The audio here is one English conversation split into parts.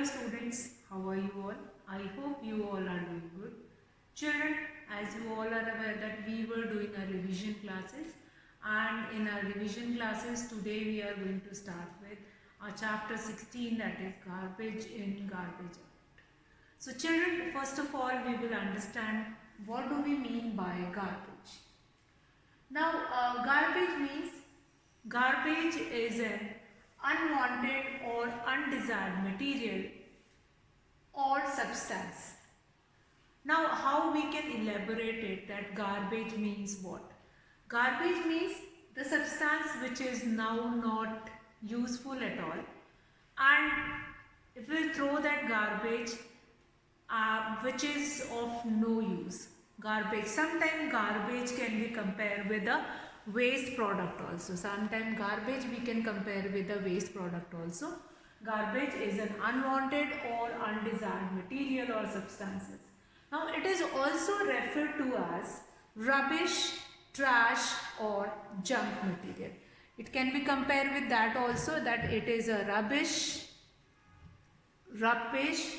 students, how are you all? I hope you all are doing good. Children, as you all are aware that we were doing our revision classes, and in our revision classes today we are going to start with our chapter 16, that is garbage in, garbage out. So children, first of all we will understand what do we mean by garbage. Now garbage is an unwanted or undesired material or substance. Now how we can elaborate it that garbage means what? Garbage means the substance which is now not useful at all, and if we throw that garbage which is of no use. Garbage, sometimes garbage can be compared with a waste product also. Sometimes garbage we can compare with a waste product also. Garbage is an unwanted or undesired material or substances. Now it is also referred to as rubbish, trash or junk material. It can be compared with that also, that it is a rubbish,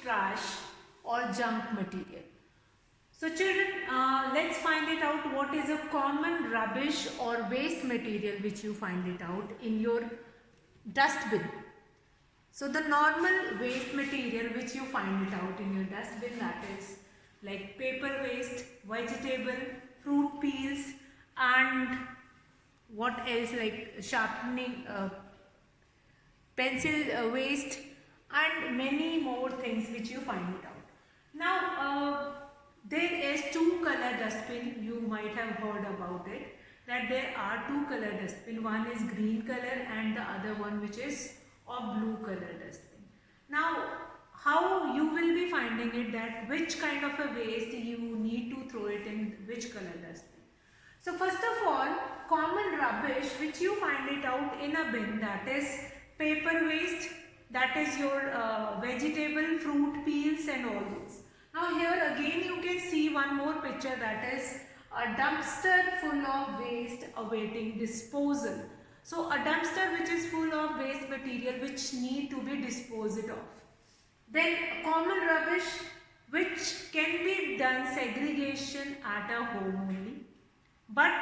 trash or junk material. So children, let's find it out what is a common rubbish or waste material which you find it out in your dustbin. So the normal waste material which you find it out in your dustbin, that is like paper waste, vegetable, fruit peels, and what else, like sharpening, pencil waste, and many more things which you find it out. Now there is two color dustbin, you might have heard about it, that there are two color dustbin, one is green color and the other one which is of blue color dustbin. Now how you will be finding it that which kind of a waste you need to throw it in which color dustbin. So first of all, common rubbish which you find it out in a bin, that is paper waste, that is your vegetable, fruit peels and all those. Now here again you can see one more picture, that is a dumpster full of waste awaiting disposal. So a dumpster which is full of waste material which need to be disposed of. Then common rubbish which can be done segregation at a home only, but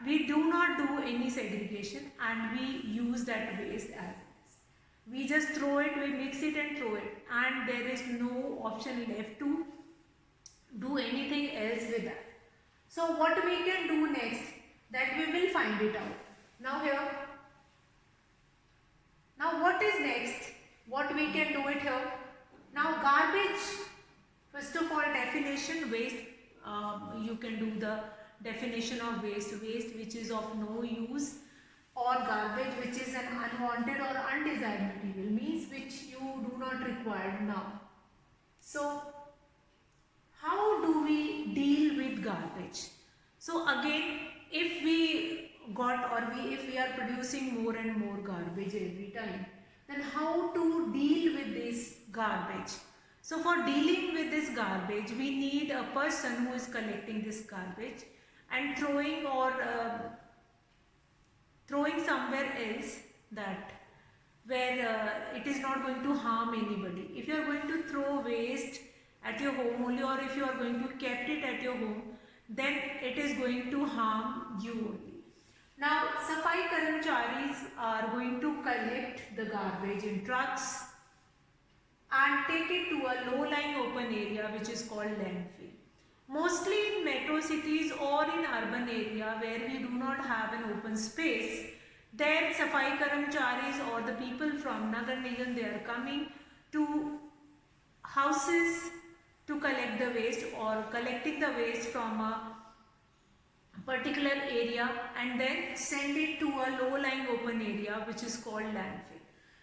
we do not do any segregation and we use that waste as is. We just throw it, we mix it and throw it, and there is no option left to do anything else with that. So what we can do next, that we will find it out. Now here, now what is next, what we can do it here. Now garbage, first of all definition, waste, you can do the definition of waste. Waste which is of no use, or garbage which is an unwanted or undesired material, means which you do not require now. So how do we deal with garbage? So again, if we got or if we are producing more and more garbage every time, then how to deal with this garbage? So for dealing with this garbage, we need a person who is collecting this garbage and throwing or throwing somewhere else, that where it is not going to harm anybody. If you are going to throw waste at your home only, or if you are going to kept it at your home, then it is going to harm you only. Now Safai Karamcharis are going to collect the garbage in trucks and take it to a low-lying open area which is called landfill. Mostly in metro cities or in urban area where we do not have an open space, there Safai Karamcharis or the people from Nagar Nigam, they are coming to houses to collect the waste, or collecting the waste from a particular area and then send it to a low-lying open area which is called landfill.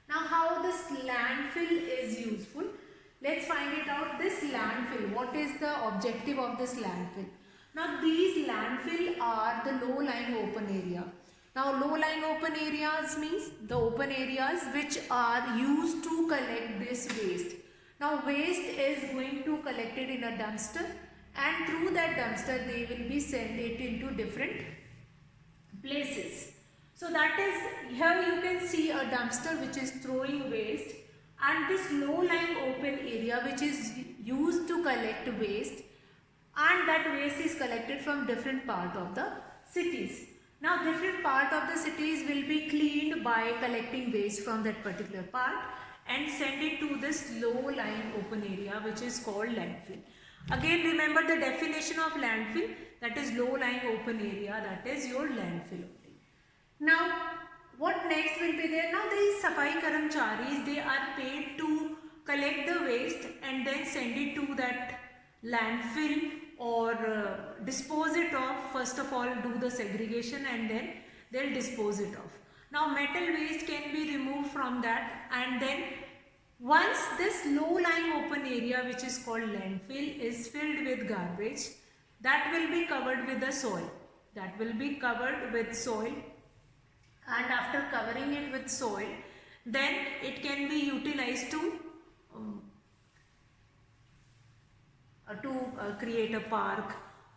Now how this landfill is useful, let's find it out. This landfill, what is the objective of this landfill? Now these landfill are the low-lying open area. Now low-lying open areas means the open areas which are used to collect this waste. Now waste is going to collect it in a dumpster, and through that dumpster they will be sent it into different places. So that is, here you can see a dumpster which is throwing waste, and and this low-lying open area which is used to collect waste, and that waste is collected from different part of the cities. Now different part of the cities will be cleaned by collecting waste from that particular part and send it to this low-lying open area which is called landfill. Again remember the definition of landfill, that is low-lying open area, that is your landfill only. Now what next will be there? Now these Safai Karamcharis, they are paid to collect the waste and then send it to that landfill or dispose it off. First of all do the segregation and then they'll dispose it off. Now metal waste can be removed from that, and then once this low-lying open area which is called landfill is filled with garbage, that will be covered with the soil. That will be covered with soil, and after covering it with soil, then it can be utilized to create a park,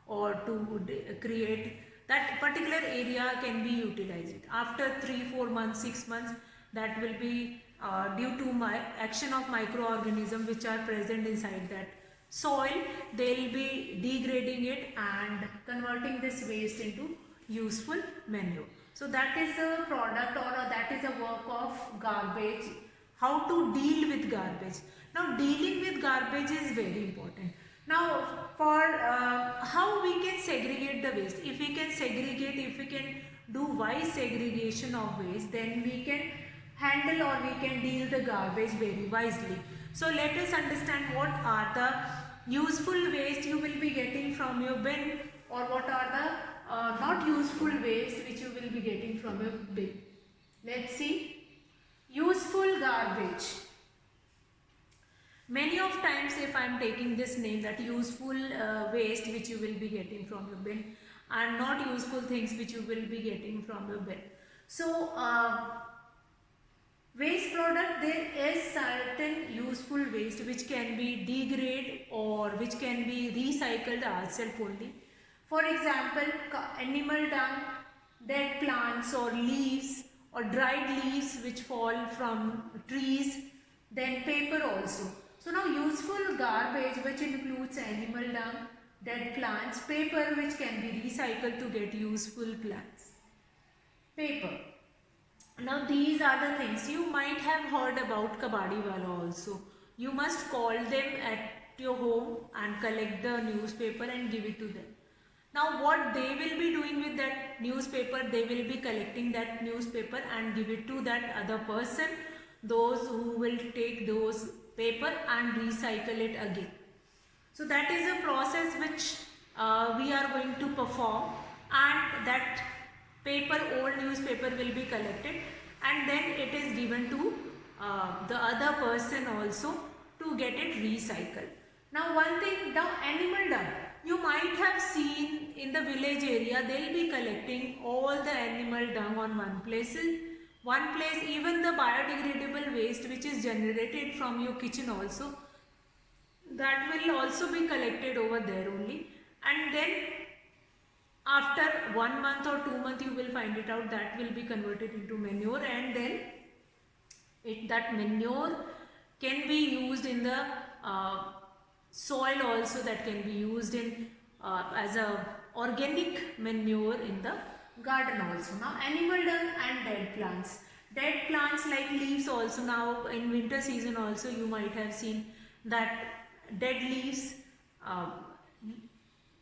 or to create that particular area can be utilized. After 3-4 months, 6 months, that will be due to action of microorganisms which are present inside that soil, they will be degrading it and converting this waste into useful manure. So that is a product, or that is a work of garbage, how to deal with garbage. Now dealing with garbage is very important. Now for how we can segregate the waste, if we can segregate, if we can do wise segregation of waste, then we can handle or we can deal the garbage very wisely. So let us understand what are the useful waste you will be getting from your bin, or what are the not useful waste which you will be getting from your bin. Let's see. Useful garbage. Many of times if I am taking this name, that useful waste which you will be getting from your bin, and not useful things which you will be getting from your bin. So waste product, there is certain useful waste which can be degraded or which can be recycled ourselves only. For example, animal dung, dead plants or leaves or dried leaves which fall from trees, then paper also. So now useful garbage which includes animal dung, dead plants, paper which can be recycled to get useful plants. Paper. Now these are the things you might have heard about kabadiwala also. You must call them at your home and collect the newspaper and give it to them. Now what they will be doing with that newspaper, they will be collecting that newspaper and give it to that other person, those who will take those paper and recycle it again. So that is a process which we are going to perform, and that paper, old newspaper will be collected and then it is given to the other person also to get it recycled. Now one thing, the animal dung, you might have seen in the village area, they will be collecting all the animal dung on one place. Even the biodegradable waste which is generated from your kitchen also, that will also be collected over there only, and then after 1 month or 2 months you will find it out, that will be converted into manure, and then that manure can be used in the soil also, that can be used in as a organic manure in the garden also. Now animal dung and dead plants. Dead plants like leaves also, now in winter season also you might have seen that dead leaves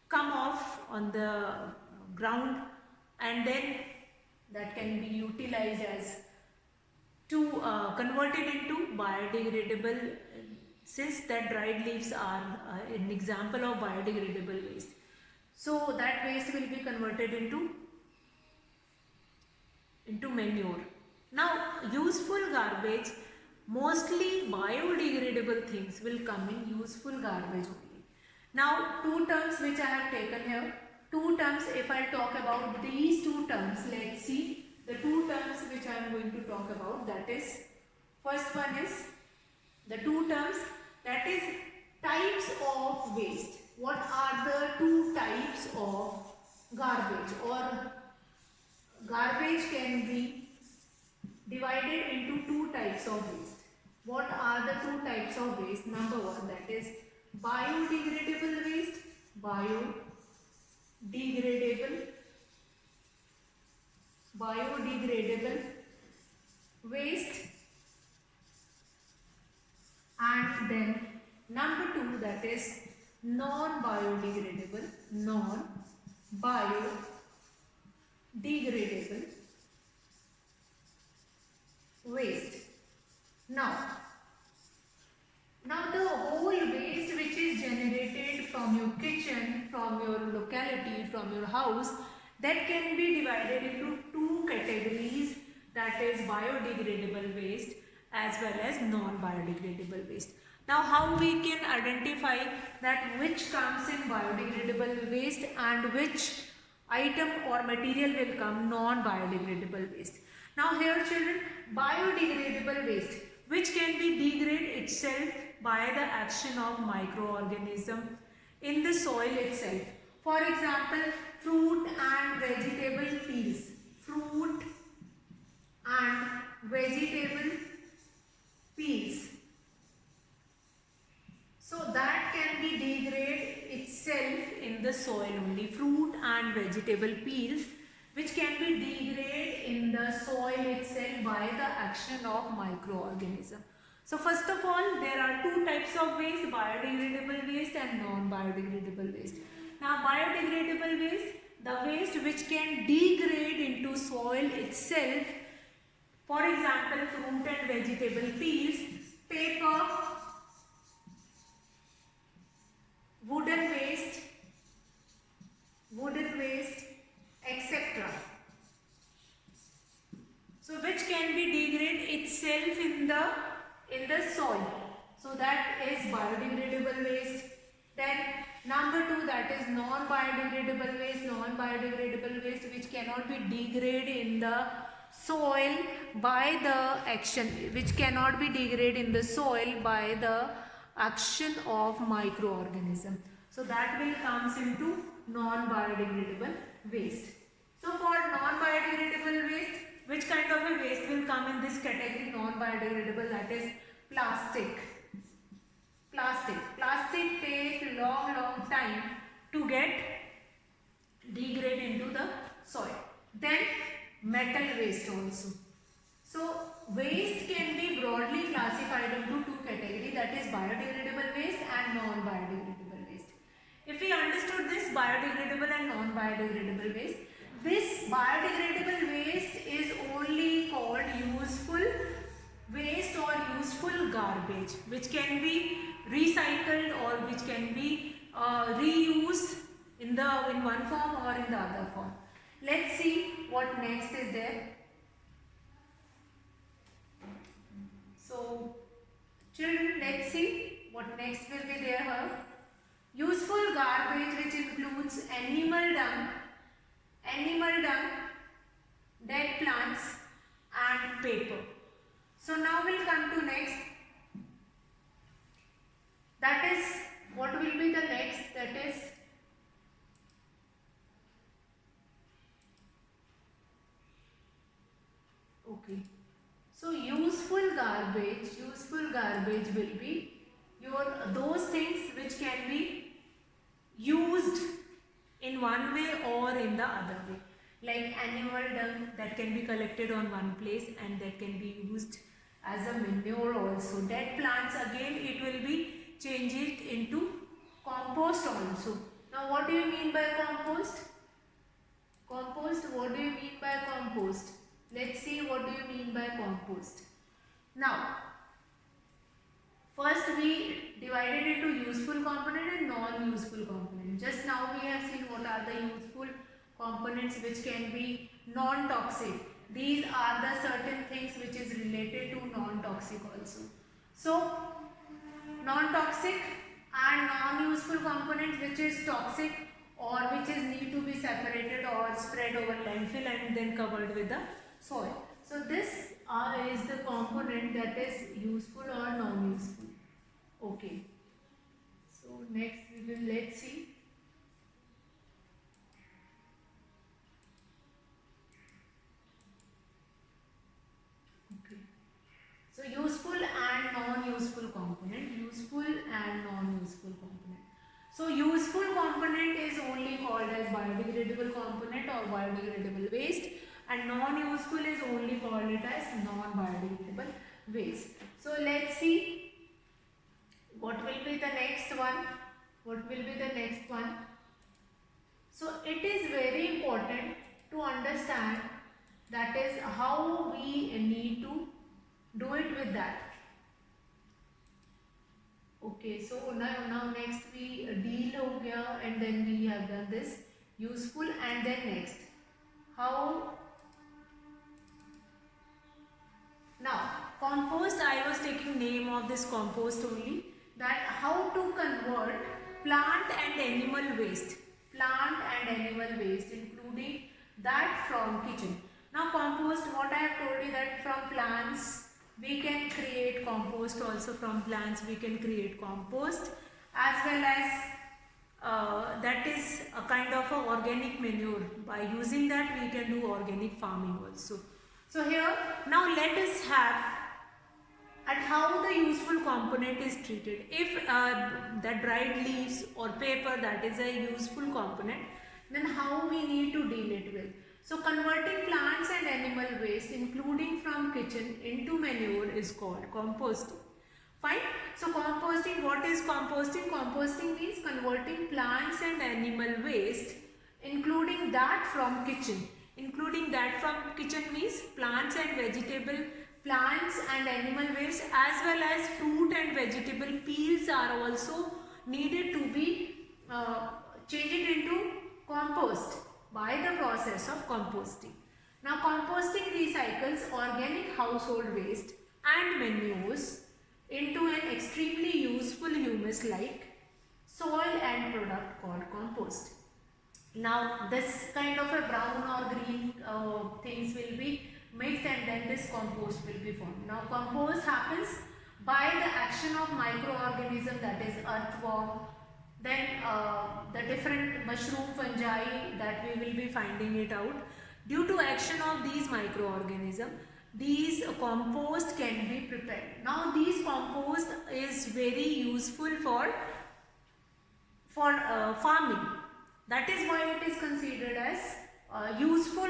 come off on the ground, and then that can be utilized as to convert it into biodegradable, since that dried leaves are an example of biodegradable waste. So that waste will be converted into manure. Now useful garbage, mostly biodegradable things will come in useful garbage only. Now two terms which I have taken here, two terms, if I talk about these two terms, let's see the two terms which I am going to talk about. That is, first one is the two terms, that is types of waste. What are the two types of garbage, or garbage can be divided into two types of waste. What are the types of waste. Number one, that is biodegradable waste, biodegradable, biodegradable waste, and then number two, that is non-biodegradable, non-biodegradable waste. Now the whole waste which is generated from your kitchen, from your locality, from your house, that can be divided into two categories, that is biodegradable waste as well as non-biodegradable waste. Now how we can identify that which comes in biodegradable waste and which item or material will come non-biodegradable waste. Now here children, biodegradable waste which can be degrade itself by the action of microorganism in the soil itself. For example, fruit and vegetable peels. Fruit and vegetable peels. So that can be degrade itself in the soil only. Fruit and vegetable peels which can be degrade in the soil itself by the action of microorganism. So first of all, there are two types of waste, biodegradable waste and non-biodegradable waste. Now biodegradable waste, the waste which can degrade into soil itself, for example fruit and vegetable peels, paper, wooden waste, etc. So which can be degrade itself in the soil. So that is biodegradable waste. Then number two, that is non-biodegradable waste, which cannot be degraded in the soil by the action, which cannot be degraded in the soil by the action of microorganism. So that will comes into non-biodegradable waste. So for non-biodegradable waste, which kind of a waste will come in this category non-biodegradable, that is plastic. Plastic take long time to get degrade into the soil. Then metal waste also. So waste can be broadly classified into two categories, that is biodegradable waste and non-biodegradable waste. If we understood this biodegradable and non-biodegradable waste, this biodegradable waste is only called useful waste or useful garbage, which can be recycled or which can be reused in one form or in the other form. Let's see what next is there. So children, let's see what next will be there here. Useful garbage, which includes animal dung, dead plants and paper. So now we'll come to next. That is, what will be the next? That is okay. So useful garbage will be those things which can be used in one way or in the other way. Like animal dung that can be collected on one place and that can be used as a manure also. Dead plants, again it will be changed into compost also. Now what do you mean by compost? What do you mean by compost? Let's see what do you mean by compost. Now first we divided into useful component and non-useful component. Just now we have seen what are the useful components which can be non-toxic. These are the certain things which is related to non-toxic also. So non-toxic and non-useful components which is toxic or which is need to be separated or spread over landfill and then covered with the soil. So this is the component that is useful or non-useful. Okay. So next we will let's see. Okay. So useful and non-useful components. So useful component is only called as biodegradable component or biodegradable waste, and non-useful is only called it as non-biodegradable waste. So let's see what will be the next one. What will be the next one? So it is very important to understand that is how we need to do it with that. Okay, so now next we deal ho gaya, and then we have done this useful, and then next how. Now compost, I was taking name of this compost only, that how to convert plant and animal waste, including that from kitchen. Now compost, what I have told you, that from plants we can create compost, also from plants we can create compost, as well as that is a kind of a organic manure. By using that we can do organic farming also. So here now let us have at how the useful component is treated. If the dried leaves or paper, that is a useful component, then how we need to deal it with. So converting plants and animal waste, including from kitchen, into manure is called composting. Fine. So composting, what is composting? Composting means converting plants and animal waste, including that from kitchen. Including that from kitchen means plants and animal waste, as well as fruit and vegetable peels are also needed to be changed into compost by the process of composting. Now composting recycles organic household waste and manures into an extremely useful humus like soil and product called compost. Now this kind of a brown or green things will be mixed, and then this compost will be formed. Now compost happens by the action of microorganism, that is earthworm, then the different mushroom, fungi, that we will be finding it out. Due to action of these microorganisms, these compost can be prepared. Now these compost is very useful for farming. That is why it is considered as useful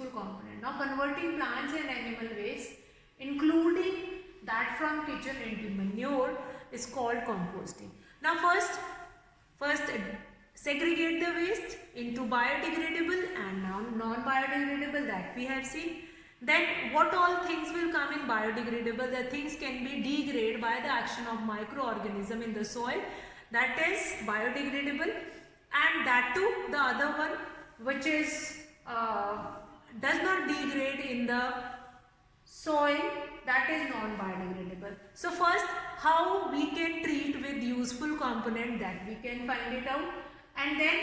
component. Now converting plants and animal waste, including that from kitchen, into manure is called composting. Now first segregate the waste into biodegradable and non-biodegradable, that we have seen. Then what all things will come in biodegradable? The things can be degraded by the action of microorganism in the soil, that is biodegradable. And that too, the other one which is does not degrade in the soil, that is non-biodegradable. So first, how we can treat with useful component, that we can find it out, and then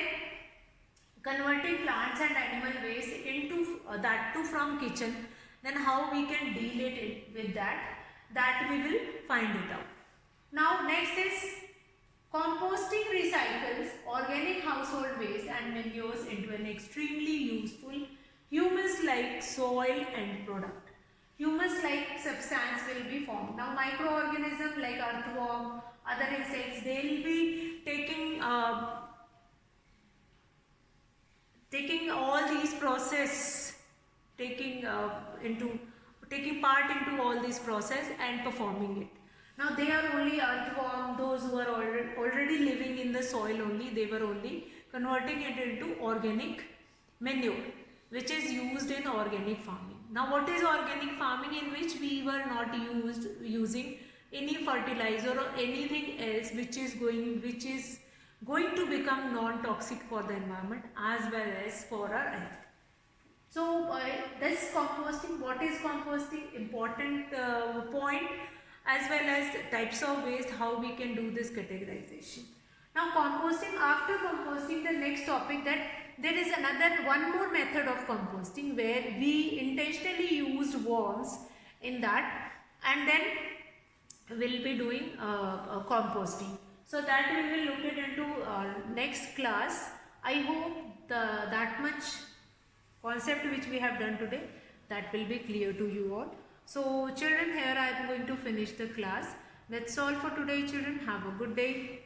converting plants and animal waste into that too from kitchen, then how we can deal it with that we will find it out. Now next is composting recycles organic household waste and manures into an extremely useful humus-like soil and product. Humus-like substance will be formed. Now microorganisms like earthworm, other insects, they will be taking all these process, taking part into all this process and performing it. Now they are only earthworm, those who are already living in the soil only, they were only converting it into organic manure, which is used in organic farming. Now what is organic farming? In which we were not using any fertilizer or anything else which is going to become non-toxic for the environment as well as for our health. So this composting, what is composting? Important point, as well as types of waste, how we can do this categorization. Now composting, after composting, the next topic, that there is one more method of composting where we intentionally used worms in that, and then will be doing composting. So that we will look it into next class. I hope that much concept which we have done today, that will be clear to you all. So children, here I am going to finish the class. That's all for today, children. Have a good day.